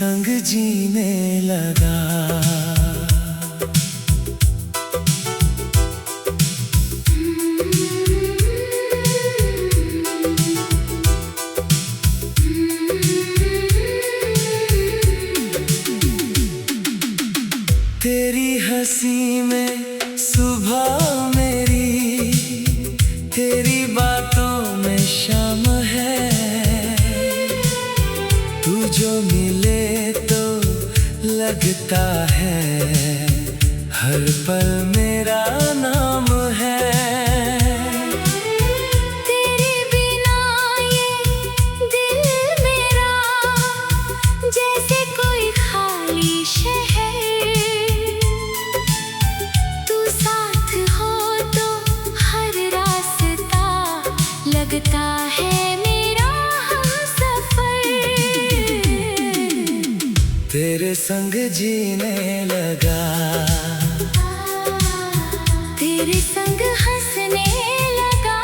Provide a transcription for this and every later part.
संग जीने लगा। तेरी हंसी में सुबह मेरी, तेरी बातों में शाम है। तू जो मिले तो लगता है हर पल मेरा नाम है। तेरे बिना ये दिल मेरा जैसे कोई खाली शहर। तू साथ हो तो हर रास्ता लगता है मेरा हमसफर। तेरे संग जीने लगा, तेरे संग हंसने लगा।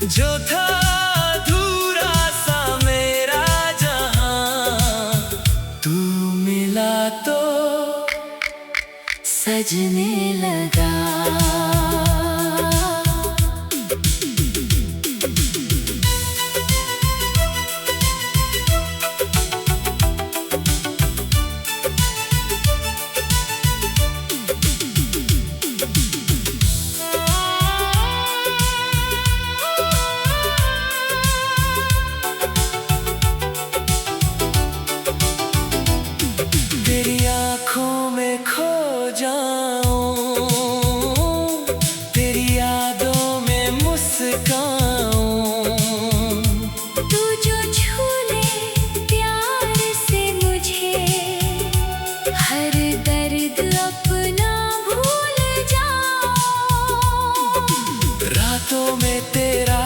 जो था अधूरा सा मेरा जहां, तू मिला तो सजने लगा। तेरी आँखों में खो जाऊं, तेरी यादों में मुस्काऊं। तू जो छू ले प्यार से मुझे, हर दर्द अपना भूल जाऊं। रातों में तेरा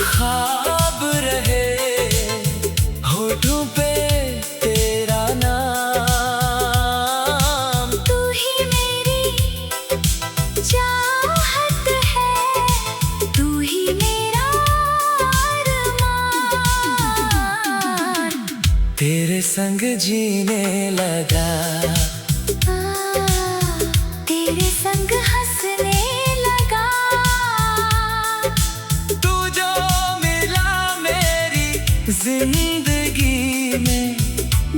ख्वाब रहे, होठों पे तेरा नाम। तू ही मेरी चाहत है, तू ही मेरा अरमान। तेरे संग जीने लगा, तेरे संग हंसने लगा। तू जो मिला मेरी जिंदगी में,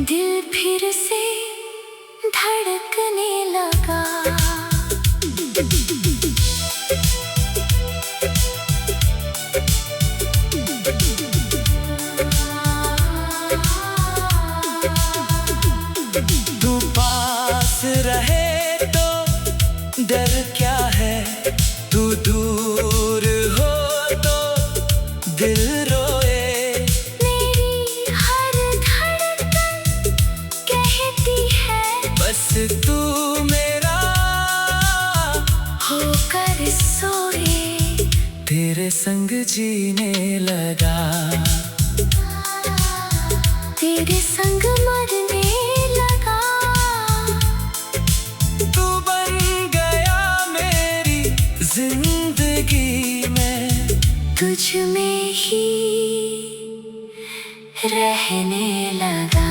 दिल फिर से धड़कने लगा। तू पास रहे तो डर क्या है, तू दूर हो तो दिल रोए। मेरी हर धड़कन कहती है बस तू मेरा होकर सोए। तेरे संग जीने लगा, तेरे संग मरने लगा। तू बन गया मेरी जिंदगी में, तुझ में ही रहने लगा।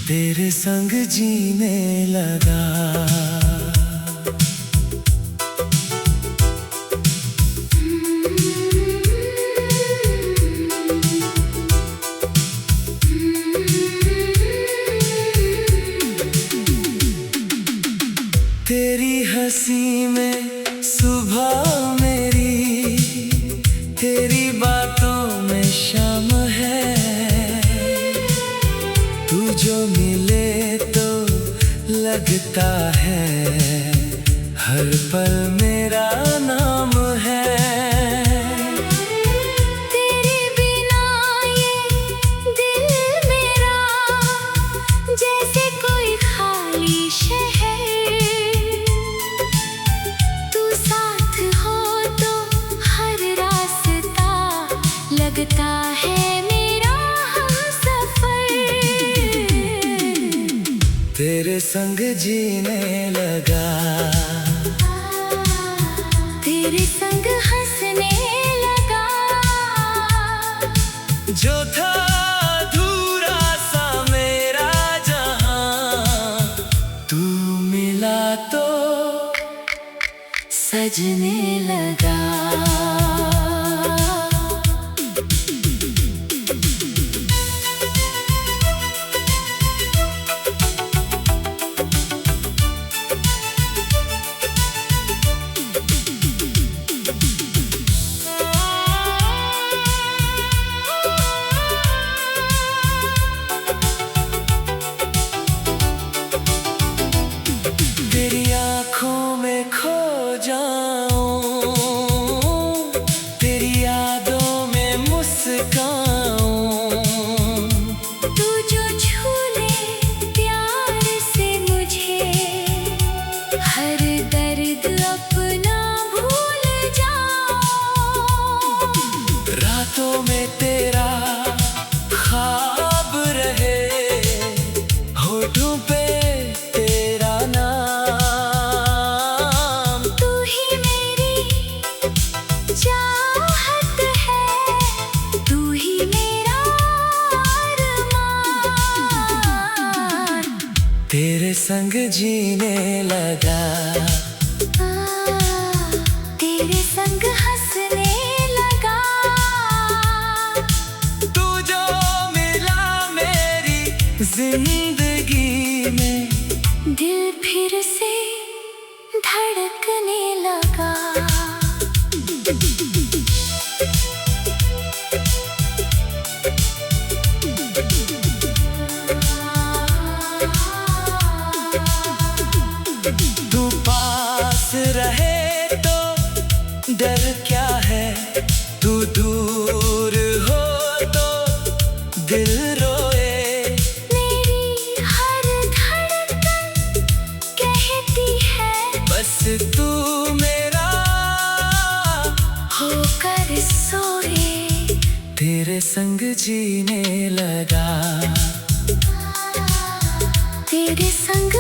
तेरे संग जीने लगा। तेरी हंसी में सुबह मेरी, तेरी बातों में शाम है। तू जो मिले तो लगता संग जीने लगा, तेरे संग हंसने लगा। जो था अधूरा सा मेरा जहां, तू मिला तो सजने लगा। तेरी आँखों में खो जाऊं, तेरी यादों में मुस्काऊं। तू जो छू ले प्यार से मुझे, हर दर्द अपना भूल जाऊं। रातों में तेरा ख्वाब रहे, होठों पे तेरा नाम। तू ही मेरी चाहत है, तू ही मेरा अरमान। तेरे संग जीने लगा, तेरे संग हंसने लगा। तू जो मिला मेरी जिंदगी में, दिल फिर से धड़कने लगा। तू पास रहे तो डर क्या है, तू दूर हो तो दिल रोए। मेरी हर धड़कन कहती है, बस तू मेरा होकर सोए। तेरे संग जीने लगा, तेरे संग